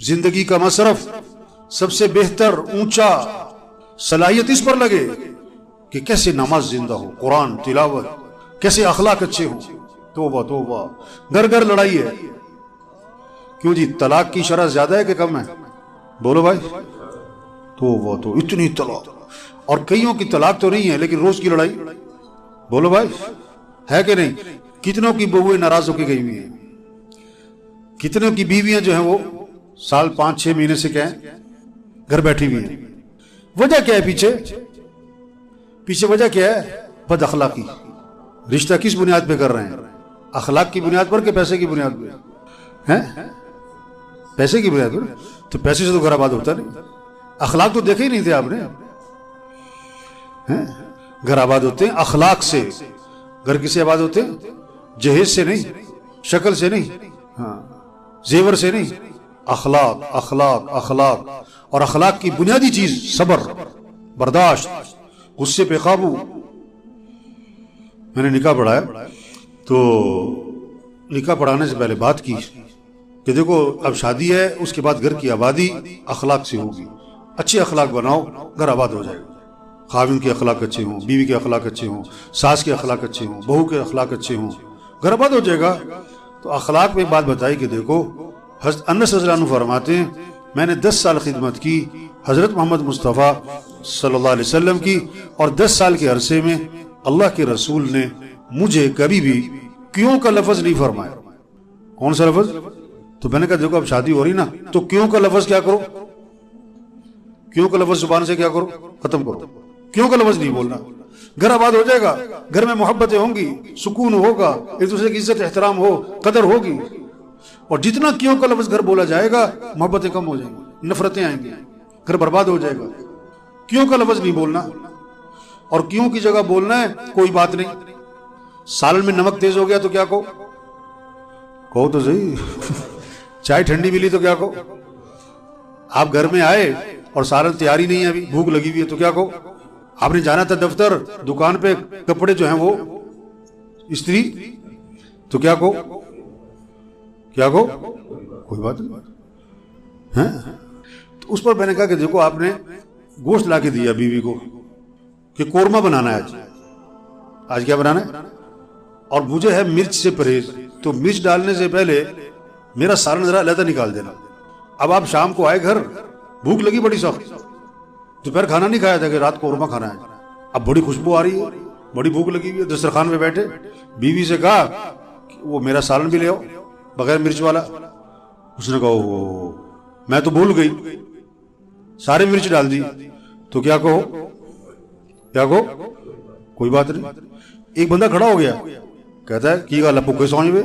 زندگی کا مصرف سب سے بہتر اونچا صلاحیت اس پر لگے کہ کیسے نماز زندہ ہو، قرآن تلاوت، کیسے اخلاق اچھے ہوں. توبہ توبہ، گھر گھر لڑائی ہے. کیوں جی؟ طلاق کی شرح زیادہ ہے کہ کم ہے؟ بولو بھائی. توبہ تو اتنی طلاق، اور کئیوں کی طلاق تو نہیں ہے لیکن روز کی لڑائی. بولو بھائی، ہے کہ نہیں؟ کتنوں کی بہویں ناراض ہو کے گئی ہوئی ہیں، کتنوں کی بیویاں جو ہیں وہ سال 5-6 مہینے سے کیا ہیں گھر بیٹھی ہوئی ہیں. وجہ کیا ہے؟ پیچھے وجہ کیا ہے؟ بد اخلاقی. رشتہ کس بنیاد پہ کر رہے ہیں؟ اخلاق کی بنیاد پر کہ پیسے کی بنیاد پہ؟ ہیں پیسے کی بنیاد پر؟ تو پیسے سے تو گھر آباد ہوتا نہیں. اخلاق تو دیکھے ہی نہیں تھے آپ نے. گھر آباد ہوتے ہیں اخلاق سے. گھر کسے آباد ہوتے ہیں؟ جہیز سے نہیں، شکل سے نہیں، ہاں زیور سے نہیں. اخلاق اخلاق اخلاق. اور اخلاق کی بنیادی چیز صبر، برداشت، غصے پہ قابو. میں نے نکاح پڑھایا تو نکاح پڑھانے سے پہلے بات کی کہ دیکھو اب شادی ہے، اس کے بعد گھر کی آبادی اخلاق سے ہوگی. اچھے اخلاق بناؤ، گھر آباد ہو جائے گا. خاوند کے اخلاق اچھے ہوں، بیوی کے اخلاق اچھے ہوں، ساس کے اخلاق اچھے ہوں، بہو کے اخلاق اچھے ہوں، گھر آباد ہو جائے گا. تو اخلاق میں بات بتائی کہ دیکھو حضرت انس رضی اللہ عنہ فرماتے ہیں میں نے 10 سال خدمت کی حضرت محمد مصطفیٰ صلی اللہ علیہ وسلم کی، اور 10 سال کے عرصے میں اللہ کے رسول نے مجھے کبھی بھی کیوں کا لفظ نہیں فرمایا. کون سا لفظ؟ تو میں نے کہا دیکھو اب شادی ہو رہی نا تو کیوں کا لفظ کیا کرو، کیوں کا لفظ زبان سے کیا کرو، ختم کرو. کیوں کا لفظ نہیں بولنا. گھر آباد ہو جائے گا، گھر میں محبتیں ہوں گی، سکون ہوگا، ایک دوسرے کی عزت احترام ہو، قدر ہوگی. اور جتنا کیوں کا لفظ گھر بولا جائے گا محبتیں کم ہو جائیں گی، نفرتیں آئیں گی، گھر برباد ہو جائے گا. کیوں کا لفظ نہیں بولنا. اور کیوں کی جگہ بولنا ہے کوئی بات نہیں. سالن میں نمک تیز ہو گیا تو کیا کہو تو صحیح. چائے ٹھنڈی ملی تو کیا کہو. آپ گھر میں آئے اور سالن تیاری نہیں ہے، ابھی بھوک لگی ہوئی ہے تو کیا کہو. آپ نے جانا تھا دفتر، دکان پہ کپڑے جو ہیں وہ استری، تو کیا کہو کوئی بات نہیں. تو اس پر میں نے کہا کہ دیکھو آپ نے گوشت لا کے دیا بیوی کو کہ قورمہ بنانا ہے آج کیا بنانا ہے، اور مجھے ہے مرچ سے پرہیز، تو مرچ ڈالنے سے پہلے میرا سالن ذرا علیحدہ نکال دینا. اب آپ شام کو آئے گھر، بھوک لگی بڑی سخت، دوپہر کھانا نہیں کھایا تھا کہ رات کو قورمہ کھانا ہے. اب بڑی خوشبو آ رہی ہے، بڑی بھوک لگی ہوئی ہے، دسترخوان پہ بیٹھے، بیوی سے کہا کہ وہ میرا سالن بھی لے آؤ بغیر مرچ والا. اس نے کہا میں تو بھول گئی، سارے مرچ ڈال دی. تو کیا کہو کوئی بات نہیں. ایک بندہ کھڑا ہو گیا، کہتا ہے کی گل ہے بھوکے سو جائے.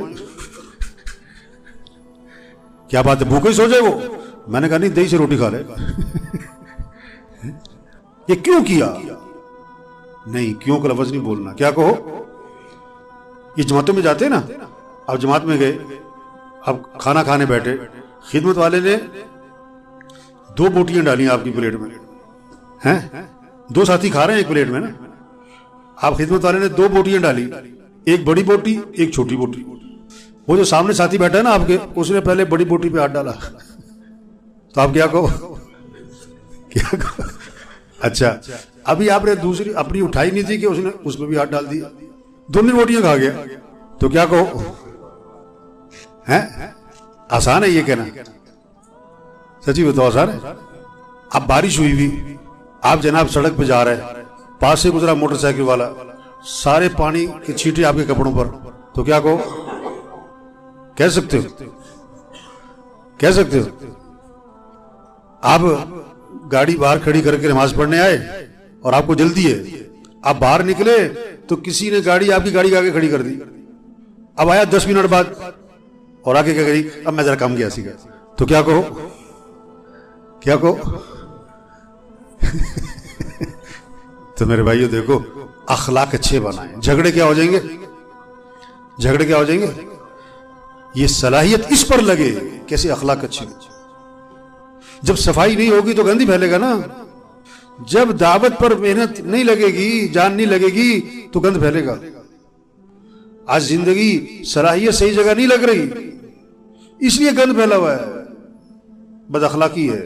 کیا بات ہے بھوکے سو جائے وہ؟ میں نے کہا نہیں، دہی سے روٹی کھا لے. یہ کیوں کیا؟ نہیں، کیوں کا لفظ نہیں بولنا. کیا کہو. یہ جماعتوں میں جاتے ہیں نا، اب جماعت میں گئے، اب کھانا کھانے بیٹھے، خدمت والے نے 2 بوٹیاں ڈالی آپ کی پلیٹ میں، ہیں 2 ساتھی کھا رہے ہیں ایک پلیٹ میں نا. آپ خدمت والے نے 2 بوٹیاں ڈالی، ایک بڑی بوٹی ایک چھوٹی بوٹی. وہ جو سامنے ساتھی بیٹھا ہے نا آپ کے، اس نے پہلے بڑی بوٹی پہ ہاتھ ڈالا. تو آپ کیا کہو. اچھا ابھی آپ نے دوسری اپنی اٹھائی نہیں تھی کہ اس نے اس پہ بھی ہاتھ ڈال دیا، دونوں روٹیاں کھا گیا. تو کیا کہو. آسان ہے یہ کہنا، سچی بتاؤ آسان ہے. اب بارش ہوئی ہوئی، آپ جناب سڑک پہ جا رہے ہیں، پاس سے گزرا موٹر سائیکل والا، سارے پانی کے چھینٹے آپ کے کپڑوں پر. تو کیا کہو. کہہ سکتے ہو. آپ گاڑی باہر کھڑی کر کے نماز پڑھنے آئے اور آپ کو جلدی ہے، آپ باہر نکلے تو کسی نے گاڑی آپ کی گاڑی آگے کھڑی کر دی. اب آیا 10 منٹ بعد اور آگے کیا کری، اب میں ذرا کم گیا سی گا. تو کیا کہو. تو میرے بھائیو دیکھو، اخلاق اچھے بنائیں. جھگڑے کیا ہو جائیں گے. یہ صلاحیت اس پر لگے کیسے اخلاق اچھے. جب صفائی نہیں ہوگی تو گندی پھیلے گا نا. جب دعوت پر محنت نہیں لگے گی، جان نہیں لگے گی تو گند پھیلے گا. آج زندگی صلاحیت صحیح جگہ نہیں لگ رہی، اس لیے گند پھیلا ہوا ہے. بد اخلاقی ہے،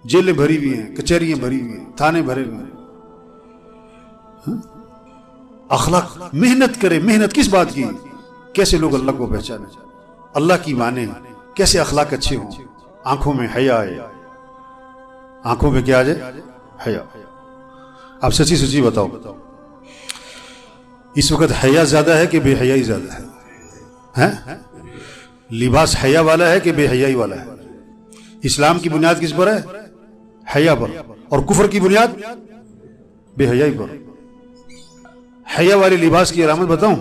جیلیں بھری ہوئی ہیں، کچہریاں بھری ہوئی ہیں، تھانے بھرے ہوئے ہیں. اخلاق محنت کرے. محنت کس بات کی؟ کیسے لوگ اللہ کو پہچانے، اللہ کی مانے، کیسے اخلاق اچھے ہوں. آنکھوں میں حیا آئے. آنکھوں میں کیا آ جائے؟ حیا. آپ سچی سچی بتاؤ، اس وقت حیا زیادہ ہے کہ بے حیائی زیادہ ہے؟ لباس حیا والا ہے کہ بے حیائی والا ہے؟ اسلام کی بنیاد کس پر ہے؟ حیا پر. اور کفر کی بنیاد بے حیائی پر. حیا والے لباس کی علامت بتاؤں؟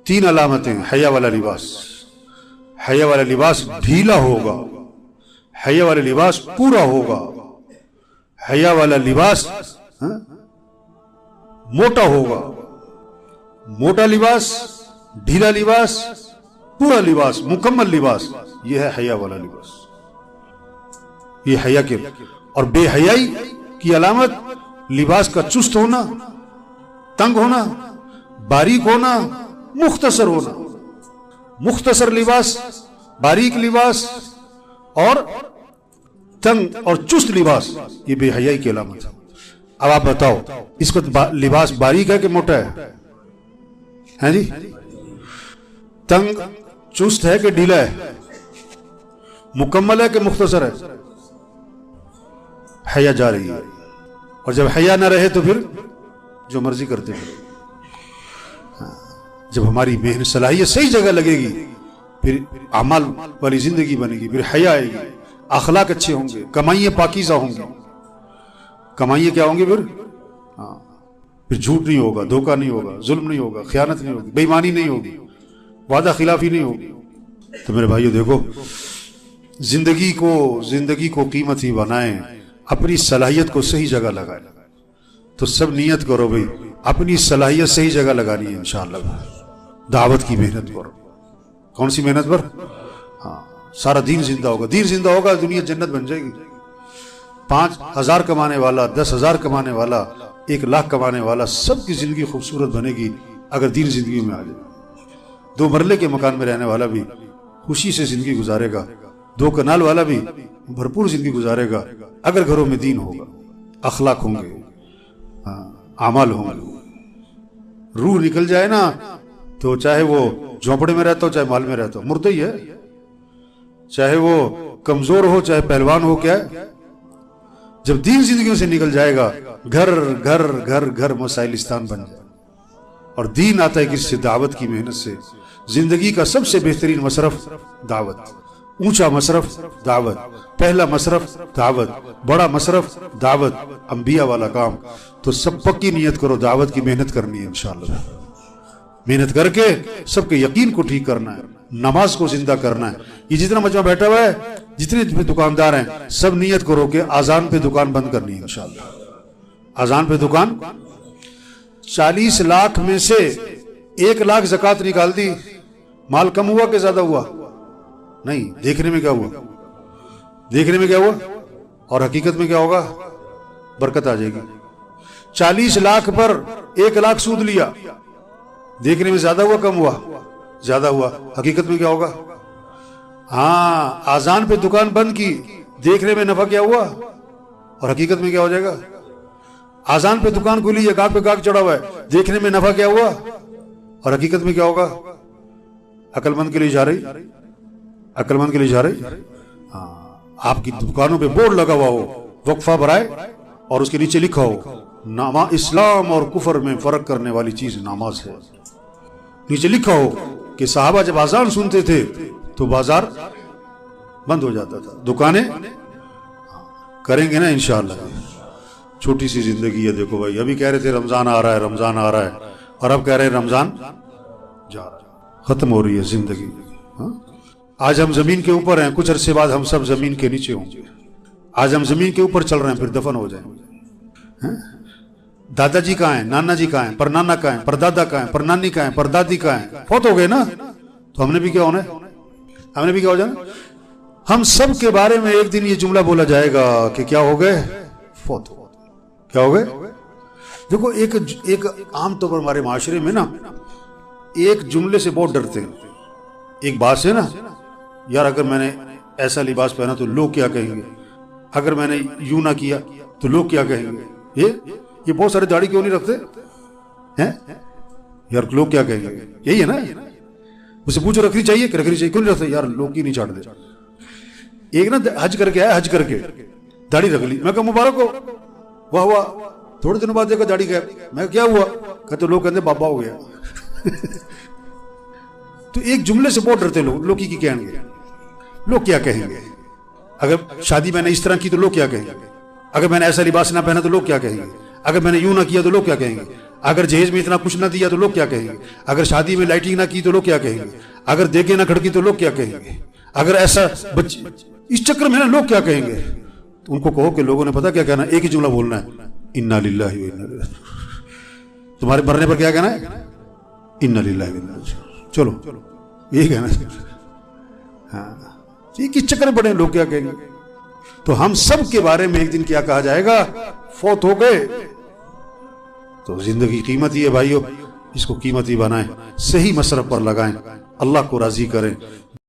3 علامتیں. حیا والا لباس، حیا والا لباس ڈھیلا ہوگا، حیا والا لباس پورا ہوگا، حیا والا لباس موٹا ہوگا. موٹا لباس، ڈھیلا لباس، پورا لباس، مکمل لباس، یہ ہے حیا والا لباس. یہ حیا کے. اور بے حیائی کی علامت لباس کا چست ہونا، تنگ ہونا، باریک ہونا، مختصر ہونا. مختصر لباس، باریک لباس اور تنگ اور چست لباس، یہ بے حیائی کی علامت ہے. اب آپ بتاؤ اس کو لباس باریک ہے کہ موٹا ہے جی؟ تنگ چست ہے کہ ڈھیلا ہے؟ مکمل ہے کہ مختصر ہے؟ حیا جا رہی ہے. اور جب حیا نہ رہے تو پھر جو مرضی کرتے ہیں. جب ہماری محنت صلاحیت صحیح جگہ لگے گی پھر اعمال والی زندگی بنے گی، پھر حیا آئے گی، اخلاق اچھے ہوں گے، کمائیاں پاکیزہ ہوں گی. کمائیاں کیا ہوں گی پھر جھوٹ نہیں ہوگا، دھوکہ نہیں ہوگا، ظلم نہیں ہوگا، خیانت نہیں ہوگی، بے ایمانی نہیں ہوگی، وعدہ خلافی نہیں ہوگی. تو میرے بھائیو دیکھو، زندگی کو قیمت ہی بنائیں، اپنی صلاحیت کو صحیح جگہ لگائیں. تو سب نیت کرو بھئی اپنی صلاحیت صحیح جگہ لگانی ہے انشاءاللہ. دعوت کی محنت کرو. کون سی محنت پر؟ سارا دین زندہ ہوگا. دین زندہ ہوگا دنیا جنت بن جائے گی. 5,000 کمانے والا، 10,000 کمانے والا، 1,00,000 کمانے والا، سب کی زندگی خوبصورت بنے گی اگر دین زندگی میں آ جائے. 2 مرلے کے مکان میں رہنے والا بھی خوشی سے زندگی گزارے گا. 2 کنال والا بھی بھرپور زندگی گزارے گا اگر گھروں میں دین ہوگا، اخلاق ہوں گے، اعمال ہوں گے. روح نکل جائے نا تو چاہے وہ جھونپڑے میں رہتا ہو چاہے مال میں رہتا ہو مردہ ہی ہے. چاہے وہ کمزور ہو چاہے پہلوان ہو، کیا ہے؟ جب دین زندگیوں سے نکل جائے گا گھر گھر گھر گھر مسائلستان بن جائے. اور دین آتا ہے کس سے؟ دعوت کی محنت سے. زندگی کا سب سے بہترین مصرف دعوت. اونچا مصرف دعوت، پہلا مصرف دعوت، بڑا مصرف دعوت، انبیاء والا کام. تو سب پکی نیت کرو دعوت کی محنت کرنی ہے انشاءاللہ. محنت کر کے سب کے یقین کو ٹھیک کرنا ہے، نماز کو زندہ کرنا ہے. یہ جتنا مجمع بیٹھا ہوا ہے، جتنے بھی دکاندار ہیں، سب نیت کرو کہ اذان پہ دکان بند کرنی ہے انشاءاللہ. اذان پہ دکان. 40 لاکھ میں سے 1 لاکھ زکوٰۃ نکال دی، مال کم ہوا کہ زیادہ ہوا؟ نہیں. دیکھنے میں کیا ہوا؟ دیکھنے میں کیا ہوا؟ اور حقیقت میں کیا ہوگا؟ برکت آ جائے گی. 40 لاکھ پر 1 لاکھ سود لیا، دیکھنے میں زیادہ ہوا کم ہوا؟ زیادہ ہوا. حقیقت میں کیا ہوگا؟ آذان پہ دکان بند کی، دیکھنے میں نفع کیا ہوا اور حقیقت میں کیا ہو جائے گا؟ آذان پہ دکان کھلی ہے، گاہک پہ گاہک چڑھا ہوا ہے، دیکھنے میں نفع کیا ہوا اور حقیقت میں کیا ہوگا؟ عقل مند کے لیے جا رہی، عقل مند کے لیے جا رہی. آپ کی دکانوں پہ بورڈ لگا ہوا ہو وقفہ برائے اور اس کے نیچے لکھا ہو اسلام اور کفر میں فرق کرنے والی چیز نماز ہے. نیچے لکھا ہو کہ صحابہ جب اذان سنتے تھے تو بازار بند ہو جاتا تھا. دکانیں کریں گے نا انشاءاللہ. چھوٹی سی زندگی ہے. دیکھو بھائی، ابھی کہہ رہے تھے رمضان آ رہا ہے، رمضان آ رہا ہے، اور اب کہہ رہے ہیں رمضان جا رہا ہے. ختم ہو رہی ہے زندگی. آج ہم زمین کے اوپر ہیں، کچھ عرصے بعد ہم سب زمین کے نیچے ہوں گے. آج ہم زمین کے اوپر چل رہے ہیں، پھر دفن ہو جائیں گے. دادا جی کہاں ہیں؟ نانا جی کہاں ہیں؟ پر نانا کہاں ہیں؟ پر دادا کہاں ہیں؟ پر نانی کہاں ہیں؟ پر دادی کہاں ہیں؟ فوت ہو گئے نا. تو ہم نے بھی کیا ہونا ہے؟ ہم نے بھی کیا ہو جانا؟ ہم سب کے بارے میں ایک دن یہ جملہ بولا جائے گا کہ کیا ہو گئے؟ فوت ہو گئے. کیا ہو گئے؟ دیکھو ایک عام طور پر ہمارے معاشرے میں نا ایک جملے سے بہت ڈرتے ہیں. ایک بات سے نا، یار اگر میں نے ایسا لباس پہنا تو لوگ کیا کہیں گے، اگر میں نے یوں نہ کیا تو لوگ کیا کہیں گے. یہ بہت سارے داڑھی کیوں نہیں رکھتے ہیں یار؟ لوگ کیا کہیں گے، یہی ہے نا. اسے پوچھو رکھنی چاہیے کہ رکھنی چاہیے، کیوں نہیں رکھتے؟ یار لوگ ہی نہیں چھاڑ دے. ایک نا حج کر کے آیا، حج کر کے داڑھی رکھ لی. میں کہا مبارک ہو، واہ واہ. تھوڑے دنوں بعد دیکھا داڑھی غائب. میں کیا ہوا؟ کہتے لوگ کہتے بابا ہو گیا. تو ایک جملے سے بہت ڈرتے لوگ کی کہیں گے، لوگ کیا کہیں گے. اگر شادی میں نے اس طرح کی تو لوگ کیا کہیں گے، اگر میں نے ایسا لباس نہ پہنا تو لوگ کیا کہیں گے، اگر میں نے یوں نہ کیا تو لوگ کیا کہیں گے، اگر جہیز میں اتنا کچھ نہ دیا تو لوگ کیا کہیں گے، اگر شادی میں لائٹنگ نہ کی تو لوگ کیا کہیں گے، اگر دیگیں نہ کھڑکی تو لوگ کیا کہیں گے، اگر ایسا اس چکر میں نا لوگ کیا کہیں گے. تو ان کو کہو کہ لوگوں نے پتا کیا کہنا، ایک ہی جملہ بولنا ہے، انا للہ و انا الیہ راجعون. تمہارے مرنے پر کیا کہنا ہے؟ انا للہ و انا الیہ راجعون. چلو یہی کہنا ہے. ہاں یہ کس چکر میں پڑے لوگ کیا کہیں گے. تو ہم سب کے بارے میں ایک دن کیا کہا جائے گا؟ فوت ہو گئے. تو زندگی قیمتی ہے بھائیو، اس کو قیمتی بنائیں، صحیح مصرف پر لگائیں، اللہ کو راضی کریں.